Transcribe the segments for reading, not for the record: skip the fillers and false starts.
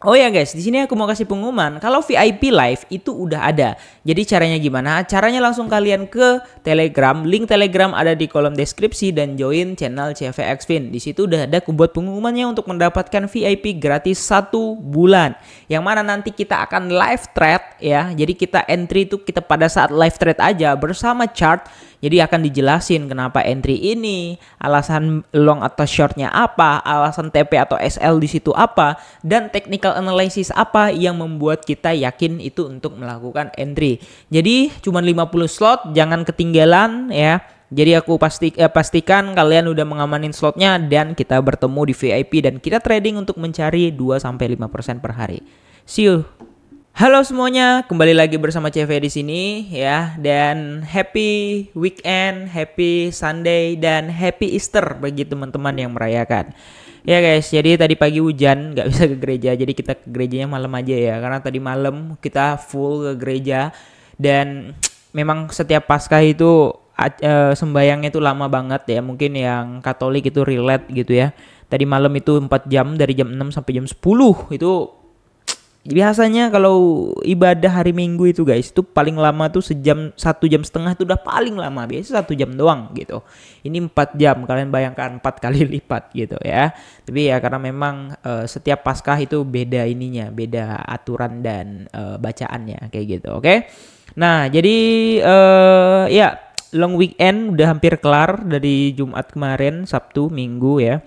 Oh ya guys, di sini aku mau kasih pengumuman kalau VIP Live itu udah ada. Jadi caranya gimana? Caranya langsung kalian ke Telegram, link Telegram ada di kolom deskripsi dan join channel CVXFin. Di situ udah ada aku buat pengumumannya untuk mendapatkan VIP gratis 1 bulan. Yang mana nanti kita akan live trade ya. Jadi kita entry itu kita pada saat live trade aja bersama chart. Jadi akan dijelasin kenapa entry ini, alasan long atau shortnya apa, alasan TP atau SL di situ apa, dan technical analysis apa yang membuat kita yakin itu untuk melakukan entry. Jadi cuma 50 slot, jangan ketinggalan ya. Jadi aku pastikan kalian udah mengamanin slotnya dan kita bertemu di VIP dan kita trading untuk mencari 2-5% per hari. See you. Halo semuanya, kembali lagi bersama CV di sini ya, dan happy weekend, happy Sunday dan happy Easter bagi teman-teman yang merayakan. Ya guys, jadi tadi pagi hujan, nggak bisa ke gereja, jadi kita ke gerejanya malam aja ya, karena tadi malam kita full ke gereja dan memang setiap Paskah itu sembayangnya itu lama banget ya, mungkin yang Katolik itu relate gitu ya. Tadi malam itu 4 jam dari jam 6 sampai jam 10 itu. Biasanya kalau ibadah hari Minggu itu guys, itu paling lama tuh 1 jam setengah itu udah paling lama. Biasa 1 jam doang gitu. Ini 4 jam, kalian bayangkan 4 kali lipat gitu ya. Tapi ya karena memang setiap Paskah itu beda ininya, beda aturan dan bacaannya kayak gitu, oke? Nah jadi ya long weekend udah hampir kelar dari Jumat kemarin, Sabtu, Minggu ya.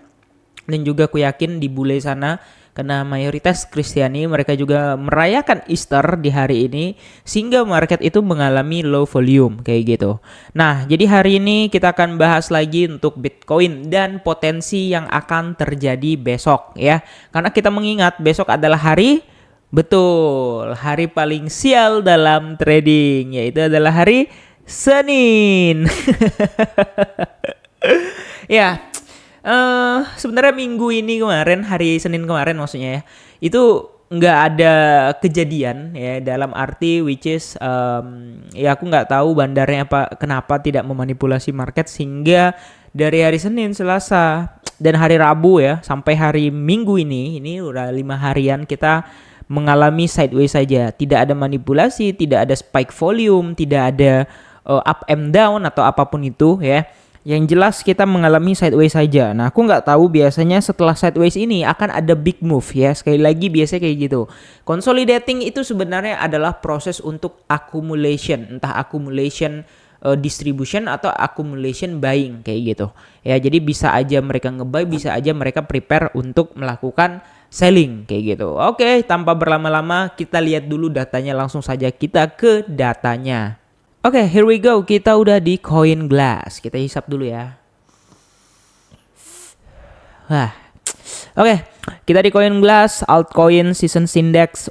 Dan juga aku yakin di bule sana, karena mayoritas Kristiani mereka juga merayakan Easter di hari ini sehingga market itu mengalami low volume kayak gitu. Nah, jadi hari ini kita akan bahas lagi untuk Bitcoin dan potensi yang akan terjadi besok ya. Karena kita mengingat besok adalah hari hari paling sial dalam trading, yaitu adalah hari Senin. Ya. Sebenarnya minggu ini kemarin, hari Senin kemarin maksudnya ya, itu nggak ada kejadian ya, dalam arti which is ya aku nggak tahu bandarnya kenapa tidak memanipulasi market sehingga dari hari Senin, Selasa dan hari Rabu ya sampai hari Minggu ini udah 5 harian kita mengalami sideways saja, tidak ada manipulasi, tidak ada spike volume, tidak ada up and down atau apapun itu ya. Yang jelas kita mengalami sideways saja. Nah, aku nggak tahu biasanya setelah sideways ini akan ada big move ya. Sekali lagi biasanya kayak gitu. Consolidating itu sebenarnya adalah proses untuk accumulation, entah accumulation distribution atau accumulation buying kayak gitu. Ya, jadi bisa aja mereka nge-buy, bisa aja mereka prepare untuk melakukan selling kayak gitu. Oke, tanpa berlama-lama kita lihat dulu datanya, langsung saja kita ke datanya. Oke, here we go. Kita udah di CoinGlass. Kita hisap dulu ya. Wah. Oke, kita di CoinGlass, altcoin season index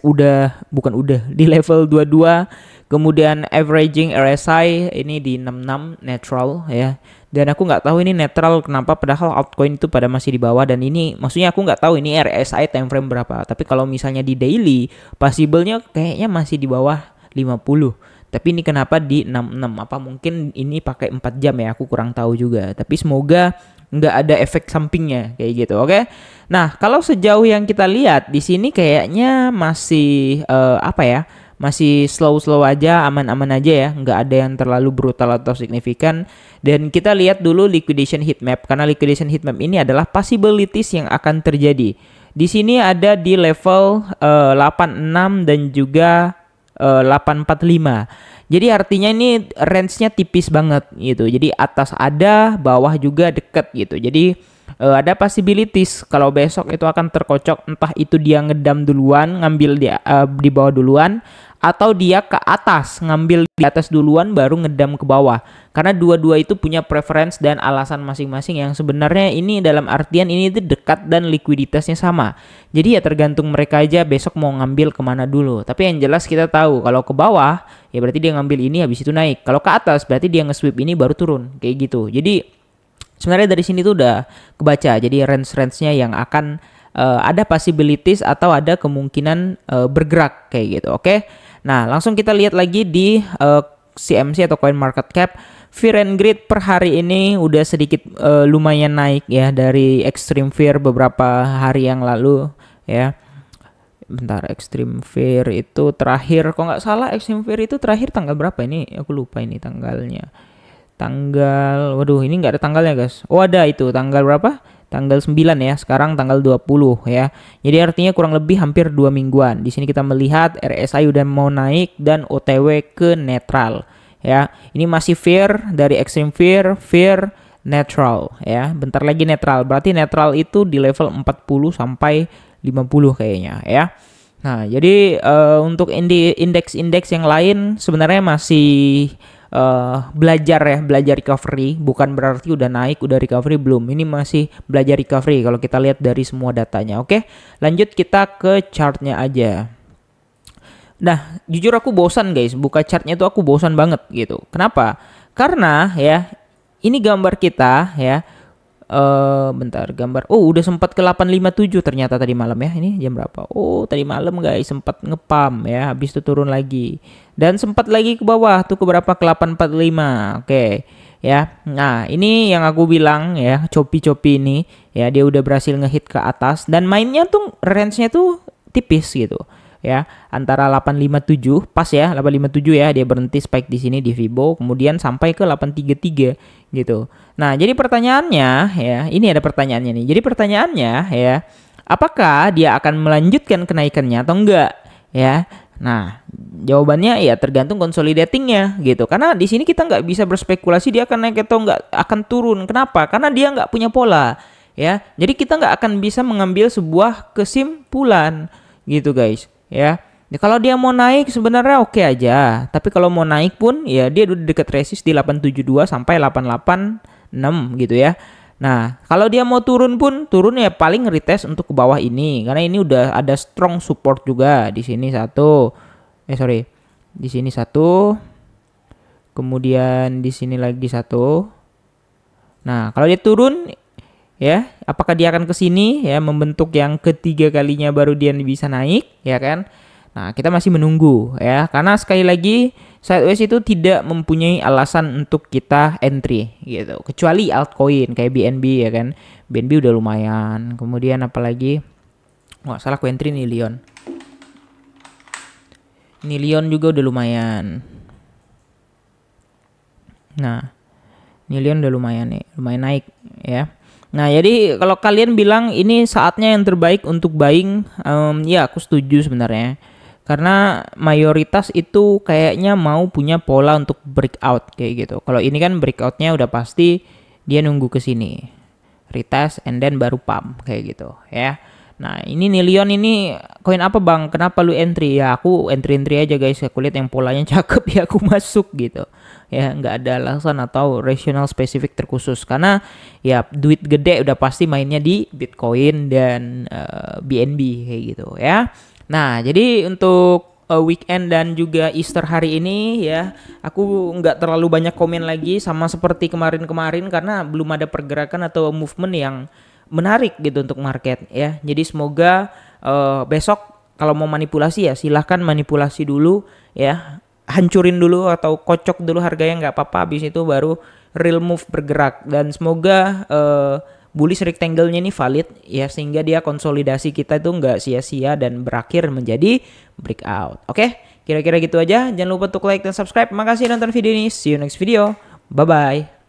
di level 22. Kemudian averaging RSI ini di 66 neutral ya. Dan aku nggak tahu ini netral kenapa, padahal altcoin itu pada masih di bawah, dan ini maksudnya aku nggak tahu ini RSI time frame berapa. Tapi kalau misalnya di daily, possible-nya kayaknya masih di bawah 50. Tapi ini kenapa di 66? Apa mungkin ini pakai 4 jam ya? Aku kurang tahu juga. Tapi semoga nggak ada efek sampingnya kayak gitu, oke? Nah, kalau sejauh yang kita lihat di sini kayaknya masih masih slow aja, aman-aman aja ya. Nggak ada yang terlalu brutal atau signifikan. Dan kita lihat dulu liquidation heatmap, karena liquidation heatmap ini adalah possibilities yang akan terjadi. Di sini ada di level 86 dan juga 845. Jadi artinya ini range-nya tipis banget gitu. Jadi atas ada, bawah juga deket gitu. Jadi ada possibilities kalau besok itu akan terkocok, entah itu dia ngedam duluan, ngambil di bawah duluan, atau dia ke atas, ngambil di atas duluan baru ngedam ke bawah. Karena dua-dua itu punya preference dan alasan masing-masing yang sebenarnya ini dalam artian ini itu dekat dan likuiditasnya sama. Jadi ya tergantung mereka aja besok mau ngambil kemana dulu. Tapi yang jelas kita tahu kalau ke bawah ya berarti dia ngambil ini habis itu naik. Kalau ke atas berarti dia nge-sweep ini baru turun kayak gitu. Jadi sebenarnya dari sini tuh udah kebaca. Jadi range-nya yang akan ada possibilities atau ada kemungkinan bergerak kayak gitu. Oke. Nah, langsung kita lihat lagi di CMC atau Coin Market Cap. Fear and Greed per hari ini udah sedikit lumayan naik ya dari extreme fear beberapa hari yang lalu ya. bentar, Extreme Fear itu terakhir, kok nggak salah Extreme Fear itu terakhir tanggal berapa ini? Aku lupa ini tanggalnya. Waduh ini nggak ada tanggalnya guys. Oh ada itu, tanggal berapa? Tanggal 9 ya, sekarang tanggal 20 ya. Jadi artinya kurang lebih hampir 2 mingguan. Di sini kita melihat RSI udah mau naik dan OTW ke netral ya. Ini masih fear dari Extreme Fear, netral ya. Bentar lagi netral. Berarti netral itu di level 40 sampai 50 kayaknya ya. Nah, jadi untuk indeks-indeks yang lain sebenarnya masih belajar recovery, bukan berarti udah naik, udah recovery belum. Ini masih belajar recovery kalau kita lihat dari semua datanya. Oke, lanjut kita ke chartnya aja. Nah, jujur aku bosan guys, buka chartnya tuh aku bosan banget gitu. Kenapa? Karena ya, ini gambar kita ya. Bentar, gambar. Oh, udah sempat ke 857 ternyata tadi malam ya. Ini jam berapa? Oh, tadi malam guys sempat ngepam ya, habis itu turun lagi. Dan sempat lagi ke bawah tuh ke berapa? Ke 845. Oke. Ya. Nah, ini yang aku bilang ya, Shopee ini ya, dia udah berhasil ngehit ke atas dan mainnya tuh range-nya tuh tipis gitu. Ya, antara 857 pas ya, 857 ya, dia berhenti spike di sini di Fibo, kemudian sampai ke 833 gitu. Nah, jadi pertanyaannya ya, ini ada pertanyaannya nih. Jadi pertanyaannya ya, apakah dia akan melanjutkan kenaikannya atau enggak ya? Nah, jawabannya ya tergantung consolidatingnya gitu. Karena di sini kita nggak bisa berspekulasi dia akan naik atau nggak akan turun. Kenapa? Karena dia nggak punya pola ya. Jadi kita nggak akan bisa mengambil sebuah kesimpulan gitu guys. Ya, kalau dia mau naik sebenarnya oke aja. Tapi kalau mau naik pun ya dia udah deket resist di 872 sampai 886 gitu ya. Nah, kalau dia mau turun pun turun ya paling retest untuk ke bawah ini karena ini udah ada strong support juga di sini satu. Di sini satu. Kemudian di sini lagi satu. Nah, kalau dia turun ya, apakah dia akan ke sini ya, membentuk yang ketiga kalinya baru dia bisa naik ya kan? Nah, kita masih menunggu ya, karena sekali lagi sideways itu tidak mempunyai alasan untuk kita entry gitu, kecuali altcoin kayak BNB ya kan. BNB udah lumayan. Kemudian apalagi? Wah, salah aku entry nih Leon. Ini Leon juga udah lumayan. Nah, ini Leon udah lumayan nih, lumayan naik ya. Nah, jadi kalau kalian bilang ini saatnya yang terbaik untuk buying, ya aku setuju sebenarnya. Karena mayoritas itu kayaknya mau punya pola untuk breakout kayak gitu. Kalau ini kan breakoutnya udah pasti dia nunggu ke sini, retest and then baru pump kayak gitu ya. Nah, ini nih Leon ini koin apa bang? Kenapa lu entry? Ya aku entry aja guys. Aku lihat yang polanya cakep ya aku masuk gitu. Ya nggak ada alasan atau rational spesifik terkhusus karena ya duit gede udah pasti mainnya di Bitcoin dan BNB kayak gitu ya. Nah, jadi untuk weekend dan juga Easter hari ini ya, aku nggak terlalu banyak komen lagi sama seperti kemarin-kemarin karena belum ada pergerakan atau movement yang menarik gitu untuk market ya. Jadi semoga besok kalau mau manipulasi ya silahkan manipulasi dulu ya, hancurin dulu atau kocok dulu harganya nggak apa-apa, habis itu baru real move bergerak. Dan semoga bullish rectangle-nya ini valid ya, sehingga dia konsolidasi kita itu nggak sia-sia dan berakhir menjadi breakout. Oke, kira-kira gitu aja. Jangan lupa untuk like dan subscribe. Makasih nonton video ini, see you next video, bye bye.